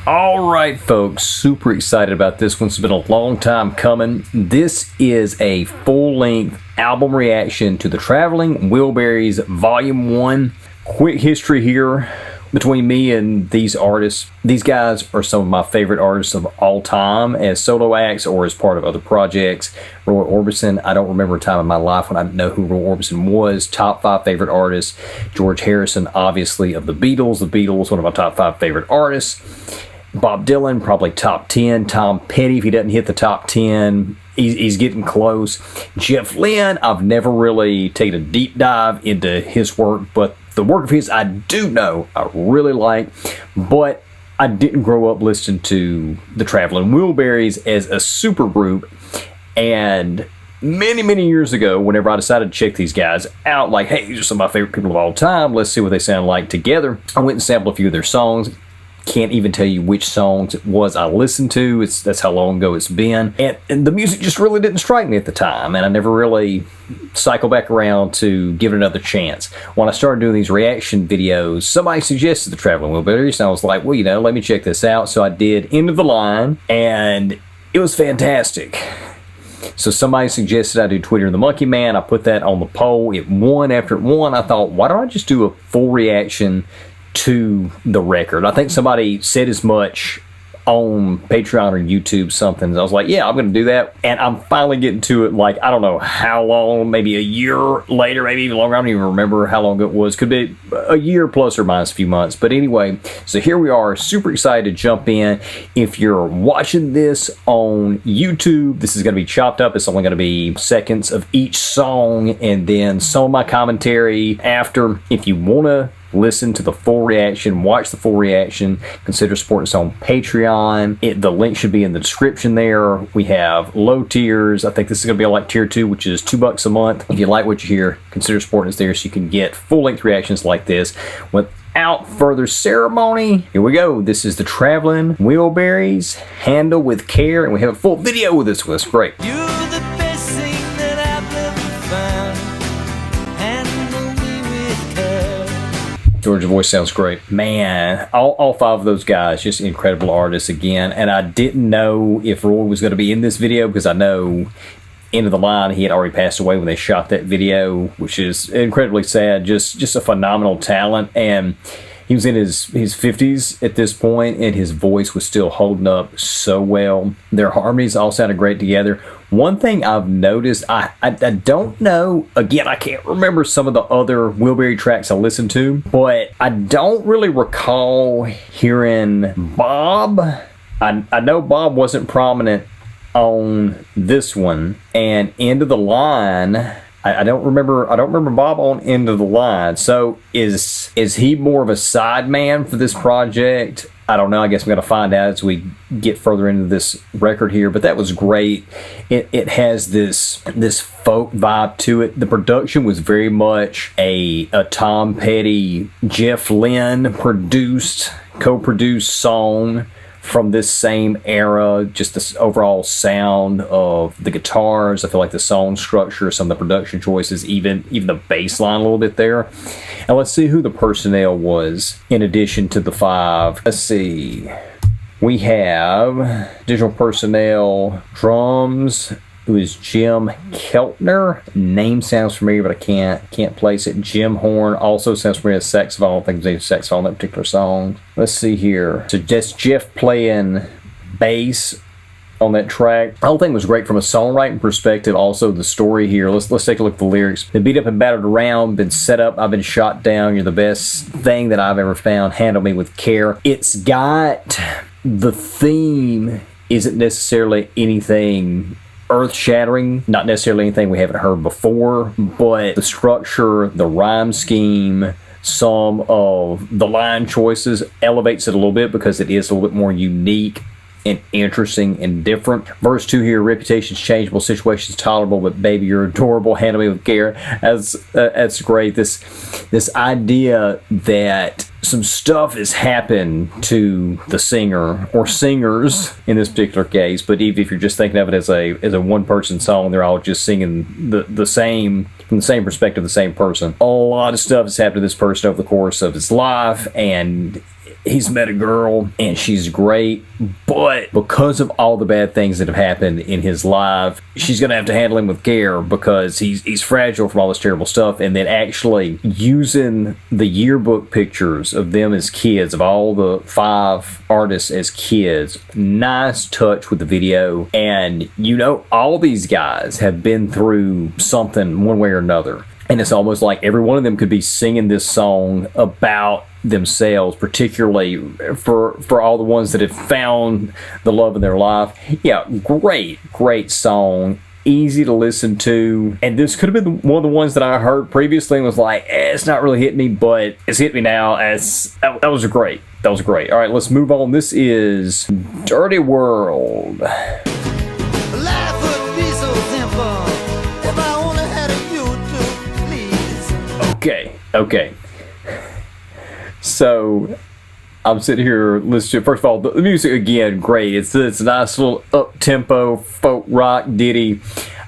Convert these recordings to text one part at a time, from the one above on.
All right, folks, super excited about this one. It's been a long time coming. This is a full-length album reaction to the Traveling Wilburys Volume 1. Quick history here between me and these artists. These guys are some of my favorite artists of all time as solo acts or as part of other projects. Roy Orbison, I don't remember a time in my life when I didn't know who Roy Orbison was. Top 5 favorite artists. George Harrison, obviously, of the Beatles. The Beatles, one of my top 5 favorite artists. Bob Dylan, probably top 10. Tom Petty, if he doesn't hit the top 10, he's getting close. Jeff Lynne, I've never really taken a deep dive into his work, but the work of his I do know I really like, but I didn't grow up listening to the Traveling Wilburys as a super group. And many years ago, whenever I decided to check these guys out, like, hey, these are some of my favorite people of all time, let's see what they sound like together, I went and sampled a few of their songs. Can't even tell you which songs it was I listened to. That's how long ago it's been. And the music just really didn't strike me at the time, and I never really cycled back around to give it another chance. When I started doing these reaction videos, somebody suggested the Traveling Wilburys, and I was like, well, you know, let me check this out. So I did End of the Line, and it was fantastic. So somebody suggested I do Tweeter the Monkey Man. I put that on the poll. It won. After it won, I thought, why don't I just do a full reaction to the record? I think somebody said as much on Patreon or YouTube something. I was like, yeah, I'm going to do that. And I'm finally getting to it, like, I don't know how long, maybe a year later, maybe even longer. I don't even remember how long it was. Could be a year plus or minus a few months. But anyway, so here we are, super excited to jump in. If you're watching this on YouTube, this is going to be chopped up. It's only going to be seconds of each song and then some of my commentary after. If you want to listen to the full reaction, watch the full reaction, consider supporting us on Patreon. The link should be in the description there. We have low tiers. I think this is going to be like tier 2, which is $2 a month. If you like what you hear, consider supporting us there so you can get full-length reactions like this. Without further ceremony, here we go. This is the Traveling Wilburys, Handle with Care, and we have a full video with this one. It's great. George's voice sounds great. Man, all 5 of those guys, just incredible artists again. And I didn't know if Roy was going to be in this video because I know End of the Line, he had already passed away when they shot that video, which is incredibly sad. Just a phenomenal talent. And he was in his 50s at this point, and his voice was still holding up so well. Their harmonies all sounded great together. One thing I've noticed, I don't know, again, I can't remember some of the other Wilbury tracks I listened to, but I don't really recall hearing Bob. I know Bob wasn't prominent on this one, and End of the Line, I don't remember Bob on End of the Line. So is he more of a side man for this project? I don't know. I guess we're going to find out as we get further into this record here. But that was great. It has this folk vibe to it. The production was very much a Tom Petty, Jeff Lynne co-produced song from this same era. Just this overall sound of the guitars. I feel like the song structure, some of the production choices, even the bass line a little bit there. And let's see who the personnel was in addition to the 5. Let's see. We have additional personnel, drums, who is Jim Keltner. Name sounds familiar, but I can't place it. Jim Horn also sounds familiar as saxophone. I don't think there's a saxophone in that particular song. Let's see here. So that's Jeff playing bass on that track. The whole thing was great from a songwriting perspective. Also the story here. Let's take a look at the lyrics. Been beat up and battered around, been set up, I've been shot down. You're the best thing that I've ever found. Handle me with care. It's got the theme isn't necessarily anything earth-shattering, not necessarily anything we haven't heard before, but the structure, the rhyme scheme, some of the line choices elevates it a little bit because it is a little bit more unique and interesting and different. Verse 2 here, reputation's changeable, situation's tolerable, but baby, you're adorable, handle me with care. That's great. This idea that some stuff has happened to the singer or singers in this particular case, but even if you're just thinking of it as a one-person song, they're all just singing the same, from the same perspective, the same person. A lot of stuff has happened to this person over the course of his life, and he's met a girl and she's great, but because of all the bad things that have happened in his life, she's gonna have to handle him with care because he's fragile from all this terrible stuff. And then actually using the yearbook pictures of them as kids, of all the 5 artists as kids, nice touch with the video. And all these guys have been through something one way or another. And it's almost like every one of them could be singing this song about themselves, particularly for all the ones that have found the love in their life. Yeah, great song. Easy to listen to. And this could have been one of the ones that I heard previously and was like, it's not really hitting me, but it's hit me now. That was great. That was great. All right, let's move on. This is Dirty World. Okay. So I'm sitting here listening to, first of all, the music again, great. It's a nice little up-tempo folk rock ditty.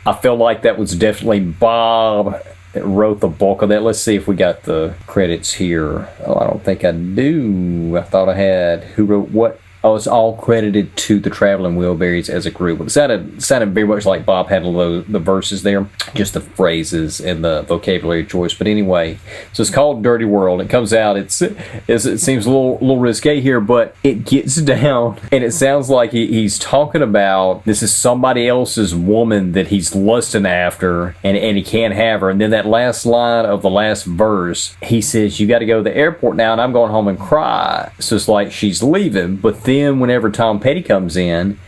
I feel like that was definitely Bob that wrote the bulk of that. Let's see if we got the credits here. Oh, I don't think I do. I thought I had who wrote what. Oh, it's all credited to the Traveling Wilburys as a group. It sounded very much like Bob had the verses there, just the phrases and the vocabulary choice. But anyway, so it's called Dirty World. It comes out. It seems a little risque here, but it gets down, and it sounds like he's talking about this is somebody else's woman that he's lusting after, and he can't have her. And then that last line of the last verse, he says, "You got to go to the airport now, and I'm going home and cry." So it's like she's leaving, but then whenever Tom Petty comes in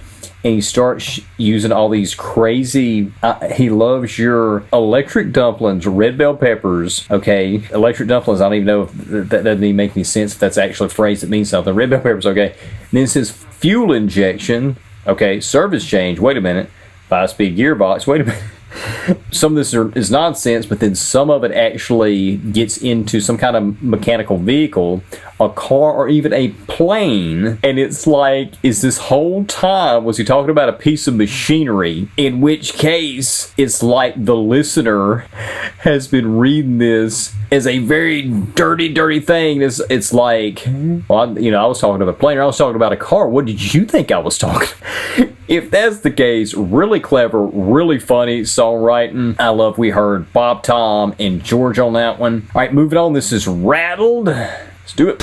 and he starts using all these crazy, he loves your electric dumplings, red bell peppers. Okay, electric dumplings, I don't even know if that doesn't even make any sense, if that's actually a phrase that means something. Red bell peppers, okay. And then it says fuel injection, okay, service change, wait a minute, 5-speed gearbox, wait a minute. Some of this is nonsense, but then some of it actually gets into some kind of mechanical vehicle, a car, or even a plane. And it's like, is this whole time, was he talking about a piece of machinery? In which case, it's like the listener has been reading this as a very dirty thing. It's like, well, I was talking about a plane, or I was talking about a car. What did you think I was talking? If that's the case, really clever, really funny songwriting. I love we heard Bob, Tom, and George on that one. All right, moving on. This is Rattled. Let's do it.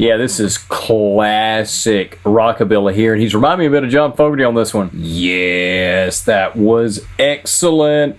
Yeah, this is classic rockabilly here, and he's reminding me a bit of John Fogerty on this one. Yes, that was excellent.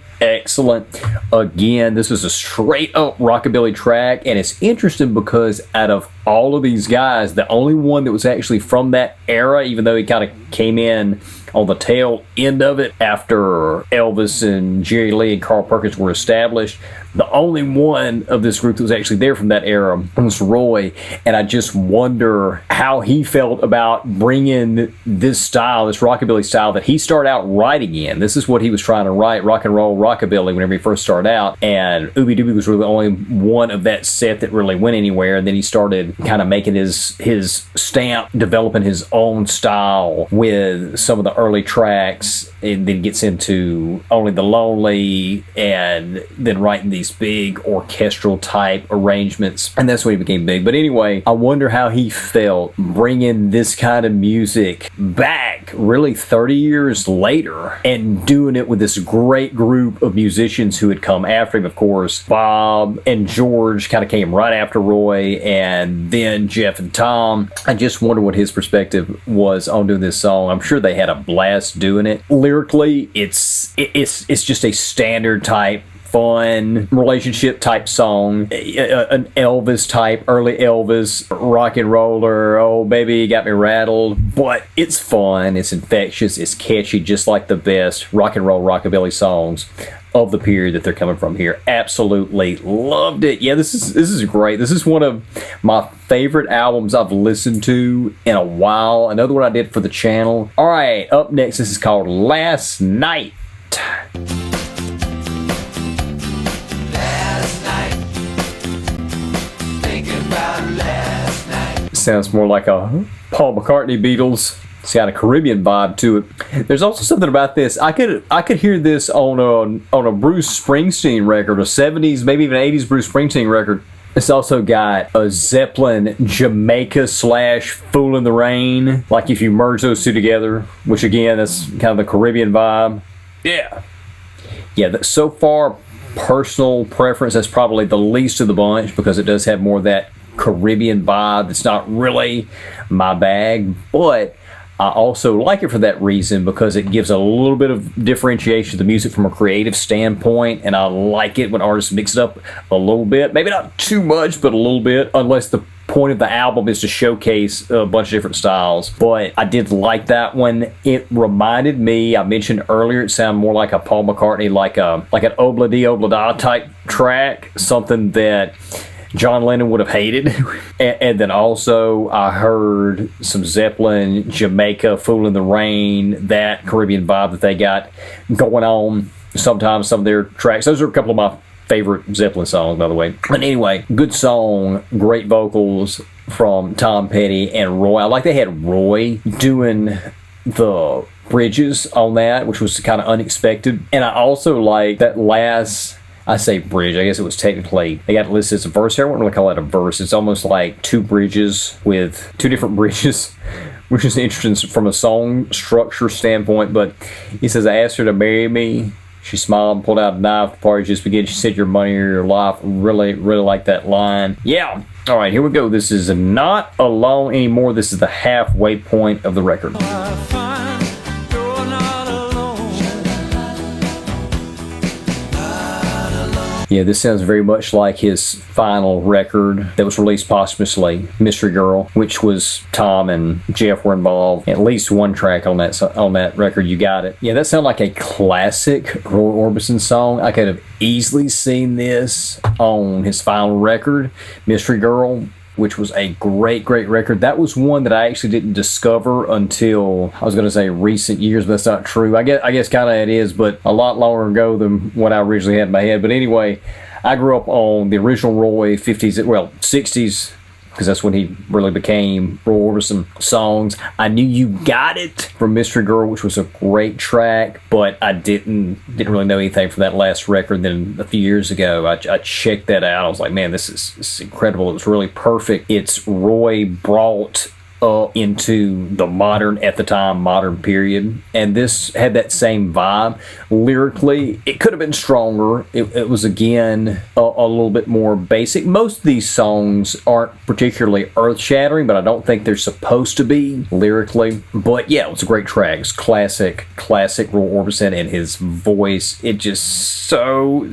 Again, this is a straight up rockabilly track, and it's interesting because out of all of these guys, the only one that was actually from that era, even though he kind of came in on the tail end of it after Elvis and Jerry Lee and Carl Perkins were established, the only one of this group that was actually there from that era was Roy. And I just wonder how he felt about bringing this style, this rockabilly style that he started out writing in. This is what he was trying to write, rock and roll rockabilly, whenever he first started out. And Ooby Dooby was really the only one of that set that really went anywhere. And then he started kind of making his stamp, developing his own style with some of the early tracks, and then gets into Only the Lonely, and then writing these big orchestral type arrangements, and that's when he became big. But anyway, I wonder how he felt bringing this kind of music back really 30 years later and doing it with this great group of musicians who had come after him. Of course, Bob and George kind of came right after Roy, and then Jeff and Tom. I just wonder what his perspective was on doing this song. I'm sure they had a blast doing it. Lyrically, it's just a standard type fun relationship type song, an Elvis type, early Elvis rock and roller, oh baby you got me rattled. But it's fun, it's infectious, it's catchy, just like the best rock and roll rockabilly songs of the period that they're coming from here. Absolutely loved it. Yeah, this is great. This is one of my favorite albums I've listened to in a while. Another one I did for the channel. All right, up next, this is called Last Night. Sounds more like a Paul McCartney Beatles It's got a Caribbean vibe to it. There's also something about this. I could hear this on a Bruce Springsteen record, a 70s, maybe even 80s Bruce Springsteen record. It's also got a Zeppelin Jamaica / Fool in the Rain. Like if you merge those two together, which again, that's kind of the Caribbean vibe. Yeah. Yeah, so far, personal preference, that's probably the least of the bunch because it does have more of that Caribbean vibe. It's not really my bag, but I also like it for that reason because it gives a little bit of differentiation to the music from a creative standpoint, and I like it when artists mix it up a little bit. Maybe not too much, but a little bit, unless the point of the album is to showcase a bunch of different styles. But I did like that one. It reminded me, I mentioned earlier, it sounded more like a Paul McCartney, like an Obla-Di Obla-Da type track, something that John Lennon would have hated. And then also I heard some Zeppelin, Jamaica, Fool in the Rain, that Caribbean vibe that they got going on sometimes, some of their tracks. Those are a couple of my favorite Zeppelin songs, by the way. But anyway, good song, great vocals from Tom Petty and Roy. I like they had Roy doing the bridges on that, which was kind of unexpected. And I also like that last, I say bridge, I guess it was technically, they got it listed as a verse here. I wouldn't really call it a verse. It's almost like two bridges with two different bridges, which is interesting from a song structure standpoint. But he says, I asked her to marry me. She smiled and pulled out a knife. The party just began. She said, your money or your life. Really, really like that line. Yeah. All right, here we go. This is Not Alone Anymore. This is the halfway point of the record. Yeah, this sounds very much like his final record that was released posthumously, Mystery Girl, which was Tom and Jeff were involved. At least one track on that record, You Got It. Yeah, that sounded like a classic Roy Orbison song. I could have easily seen this on his final record, Mystery Girl, which was a great, great record. That was one that I actually didn't discover until, I was going to say recent years, but that's not true. I guess kind of it is, but a lot longer ago than what I originally had in my head. But anyway, I grew up on the original Roy 50s, well, 60s, because that's when he really became Roy Orbison songs. I knew You Got It from Mystery Girl, which was a great track, but I didn't really know anything from that last record. Then a few years ago, I checked that out. I was like, man, this is incredible. It was really perfect. It's Roy brought into the modern, at the time, modern period. And this had that same vibe. Lyrically, it could have been stronger. It was, again, a little bit more basic. Most of these songs aren't particularly earth-shattering, but I don't think they're supposed to be lyrically. But yeah, it was a great track. It's classic Roy Orbison, and his voice, it just so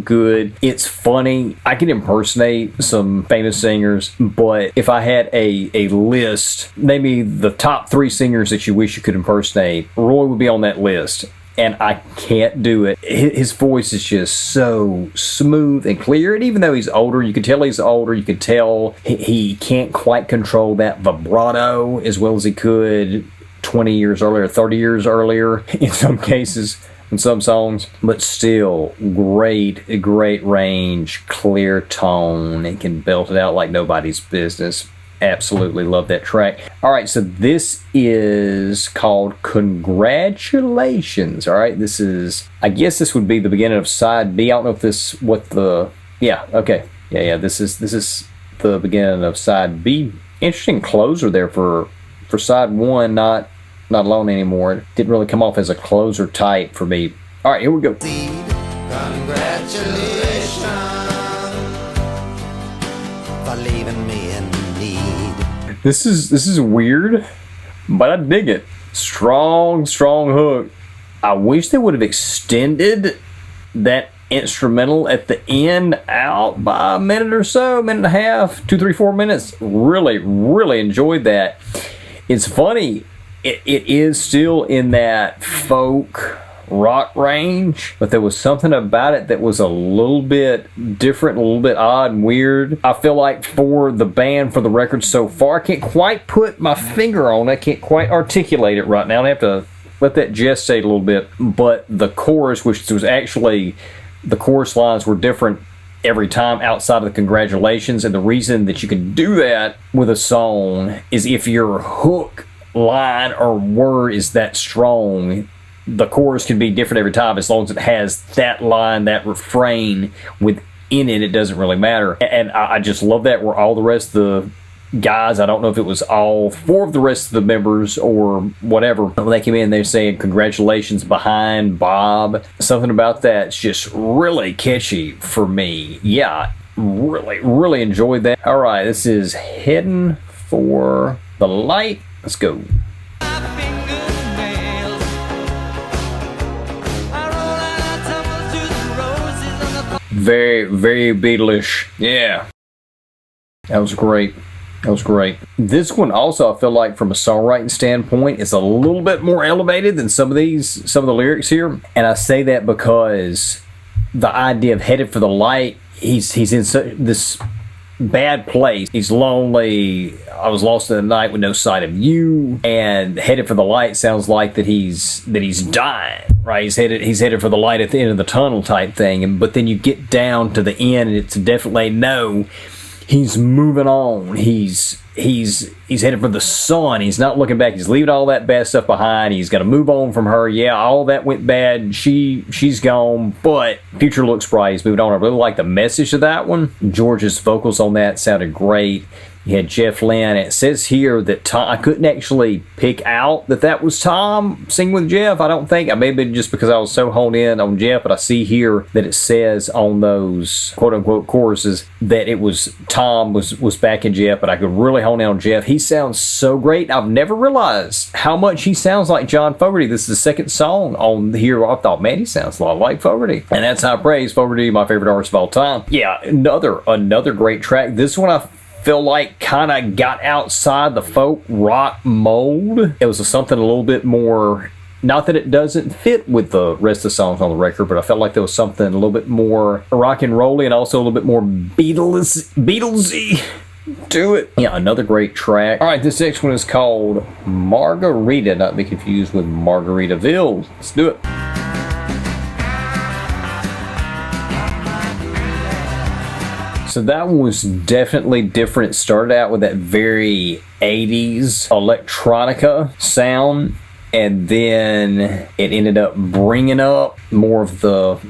good. It's funny. I can impersonate some famous singers, but if I had a list, maybe the top 3 singers that you wish you could impersonate, Roy would be on that list, and I can't do it. His voice is just so smooth and clear, and even though he's older, you can tell he's older, you can tell he can't quite control that vibrato as well as he could 20 years earlier, 30 years earlier in some cases, in some songs, but still great range, clear tone, and can belt it out like nobody's business. Absolutely love that track. All right, so this is called Congratulations. All right, this is, I guess this would be the beginning of side B. I don't know if this, yeah, okay. Yeah, this is the beginning of side B. Interesting closer there for side 1, Not Alone Anymore. It didn't really come off as a closer type for me. All right, here we go. Congratulations for leaving me in need. This is weird, but I dig it. Strong hook. I wish they would have extended that instrumental at the end out by a minute or so, minute and a half, 2, 3, 4 minutes. Really enjoyed that. It's funny, it is still in that folk rock range, but there was something about it that was a little bit different, a little bit odd and weird. I feel like for the band, for the record so far, I can't quite put my finger on it, I can't quite articulate it right now. I have to let that gestate a little bit. But the chorus, which was actually, the chorus lines were different every time outside of the congratulations, and the reason that you can do that with a song is if your hook line or word is that strong, the chorus can be different every time as long as it has that line, that refrain within it. It doesn't really matter. And I just love that, where all the rest of the guys, I don't know if it was all 4 of the rest of the members or whatever, when they came in, they're saying congratulations behind Bob. Something about that's just really catchy for me. Yeah, really enjoyed that. All right, this is Heading for the Light. Let's go. Very Beatles-ish. Yeah. That was great. This one also, I feel like from a songwriting standpoint, is a little bit more elevated than some of the lyrics here. And I say that because the idea of Headed for the Light, he's in this bad place. He's lonely. I was lost in the night with no sight of you. And Headed for the Light sounds like that he's dying, right? He's headed for the light at the end of the tunnel type thing. But then you get down to the end, and it's definitely no. He's moving on. He's headed for the sun. He's not looking back. He's leaving all that bad stuff behind. He's got to move on from her. Yeah, all that went bad. She's gone, but future looks bright. He's moving on. I really like the message of that one. George's vocals on that sounded great. You had Jeff Lynne. It says here that Tom, I couldn't actually pick out that was Tom singing with Jeff. I don't think. I may have been just because I was so honed in on Jeff, but I see here that it says on those quote-unquote choruses that it was Tom was backing Jeff, but I could really hone in on Jeff. He sounds so great. I've never realized how much he sounds like John Fogerty. This is the second song on here. I thought, man, he sounds a lot like Fogerty. And that's high praise. Fogerty, my favorite artist of all time. Yeah, another great track. This one I feel like kind of got outside the folk rock mold. It was something a little bit more, not that it doesn't fit with the rest of the songs on the record, but I felt like there was something a little bit more rock and rolly and also a little bit more Beatlesy to it. Yeah, another great track. All right, this next one is called Margarita, not to be confused with Margaritaville. Let's do it. So that one was definitely different. It started out with that very 80s electronica sound, and then it ended up bringing up more of the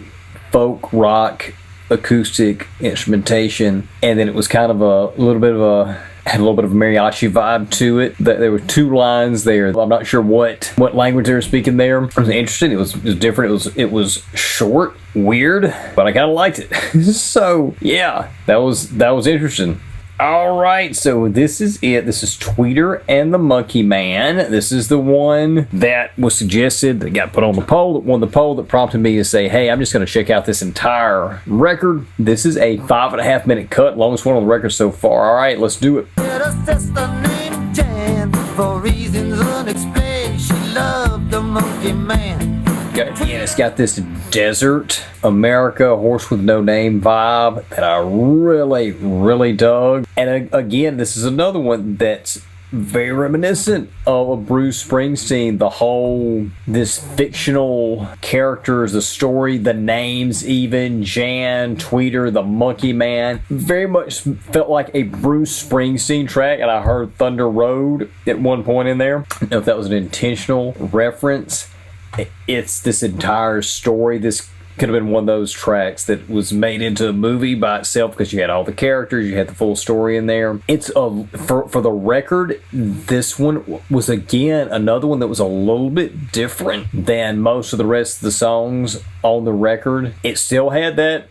folk rock acoustic instrumentation, and then it was kind of had a little bit of a mariachi vibe to it. There were 2 lines there. I'm not sure what language they were speaking there. It was interesting. It was different. It was short, weird, but I kind of liked it. So yeah, that was interesting. All right, so this is it. This is Tweeter and the Monkey Man. This is the one that was suggested, that got put on the poll, that won the poll, that prompted me to say, hey, I'm just going to check out this entire record. This is a 5.5 minute cut, longest one on the record so far. All right, let's do it. For reasons unexplained, she loved the Monkey Man. Yeah, it's got this desert America, horse with no name vibe that I really dug. And again, this is another one that's very reminiscent of Bruce Springsteen. The whole, this fictional characters, the story, the names even, Jan, Tweeter, the Monkey Man, very much felt like a Bruce Springsteen track. And I heard Thunder Road at one point in there. I don't know if that was an intentional reference. It's this entire story. This could have been one of those tracks that was made into a movie by itself because you had all the characters, you had the full story in there. It's for the record, this one was again another one that was a little bit different than most of the rest of the songs on the record. It still had that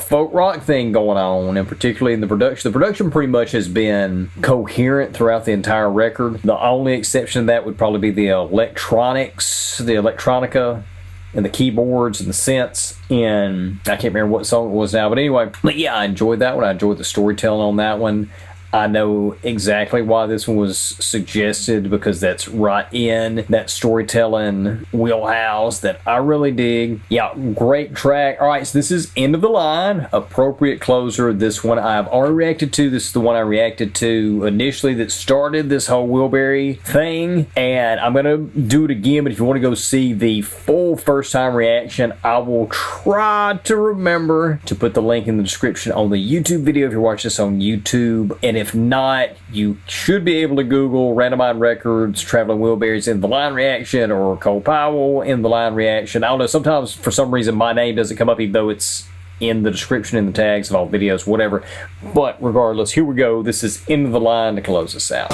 folk rock thing going on, and particularly in the production. The production pretty much has been coherent throughout the entire record. The only exception to that would probably be the electronics, the electronica, and the keyboards and the synths, and I can't remember what song it was now, but anyway. But yeah, I enjoyed that one. I enjoyed the storytelling on that one. I know exactly why this one was suggested, because that's right in that storytelling wheelhouse that I really dig. Yeah, great track. All right, so this is End of the Line, appropriate closer. This one I've already reacted to. This is the one I reacted to initially that started this whole Wilbury thing, and I'm going to do it again, but if you want to go see the full first time reaction, I will try to remember to put the link in the description on the YouTube video if you're watching this on YouTube. And If not, you should be able to Google Random Mind Records, Traveling Wilburys in the line reaction, or Cole Powell in the line reaction. I don't know, sometimes for some reason my name doesn't come up even though it's in the description, in the tags of all videos, whatever. But regardless, here we go. This is Into the Line to close us out.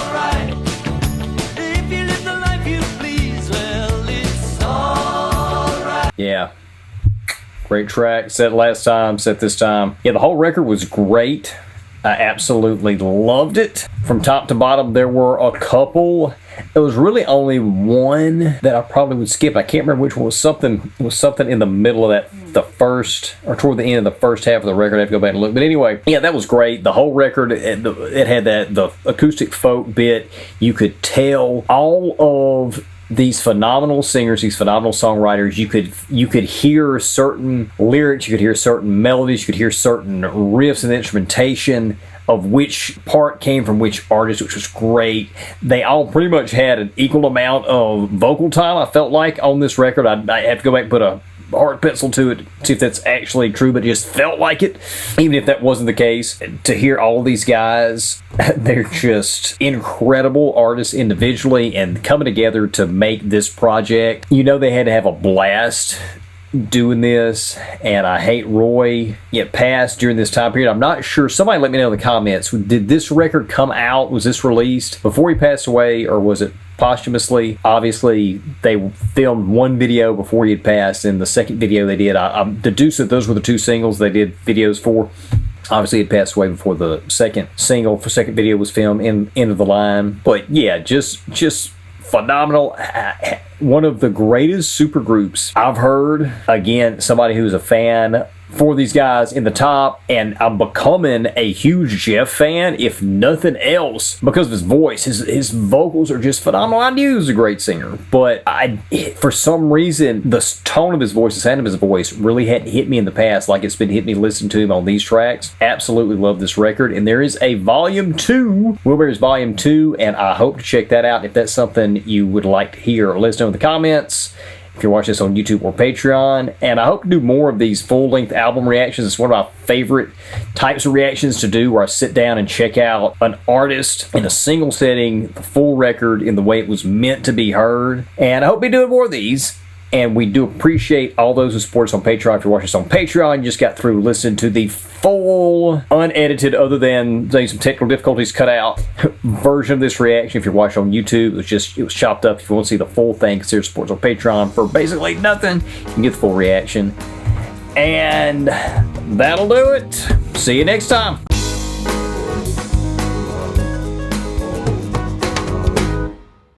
Yeah. Great track. Said last time, said this time. Yeah, the whole record was great. I absolutely loved it. From top to bottom, there were a couple. There was really only one that I probably would skip. I can't remember which one. It was something in the middle of that, the first, or toward the end of the first half of the record. I have to go back and look. But anyway, yeah, that was great. The whole record, it had the acoustic folk bit. You could tell all of these phenomenal singers, these phenomenal songwriters, you could hear certain lyrics, you could hear certain melodies, you could hear certain riffs and instrumentation of which part came from which artist, which was great. They all pretty much had an equal amount of vocal time, I felt like, on this record. I have to go back and put a hard pencil to it, see if that's actually true, but it just felt like it. Even if that wasn't the case, to hear all these guys, they're just incredible artists individually and coming together to make this project. You know, they had to have a blast doing this, and I hate Roy it passed during this time period. I'm not sure, somebody let me know in the comments, did this record come out, was this released before he passed away, or was it posthumously? Obviously they filmed one video before he had passed, and the second video they did, I deduced that those were the two singles they did videos for. Obviously he had passed away before the second video was filmed, in End of the Line. But yeah, just phenomenal. One of the greatest supergroups I've heard. Again, somebody who's a fan for these guys in the top, and I'm becoming a huge Jeff fan, if nothing else, because of his voice. His vocals are just phenomenal. I knew he was a great singer, but for some reason, the tone of his voice, the sound of his voice, really hadn't hit me in the past like it's been hitting me listening to him on these tracks. Absolutely love this record, and there is a Volume 2, Wilburys Volume 2, and I hope to check that out if that's something you would like to hear. Let us know in the comments if you're watching this on YouTube or Patreon. And I hope to do more of these full-length album reactions. It's one of my favorite types of reactions to do, where I sit down and check out an artist in a single setting, the full record in the way it was meant to be heard. And I hope we do more of these. And we do appreciate all those who support us on Patreon. If you're watching us on Patreon, you just got through listening to the full, unedited, other than some technical difficulties cut out version of this reaction. If you're watching on YouTube, it was chopped up. If you want to see the full thing, consider support us on Patreon for basically nothing. You can get the full reaction. And that'll do it. See you next time.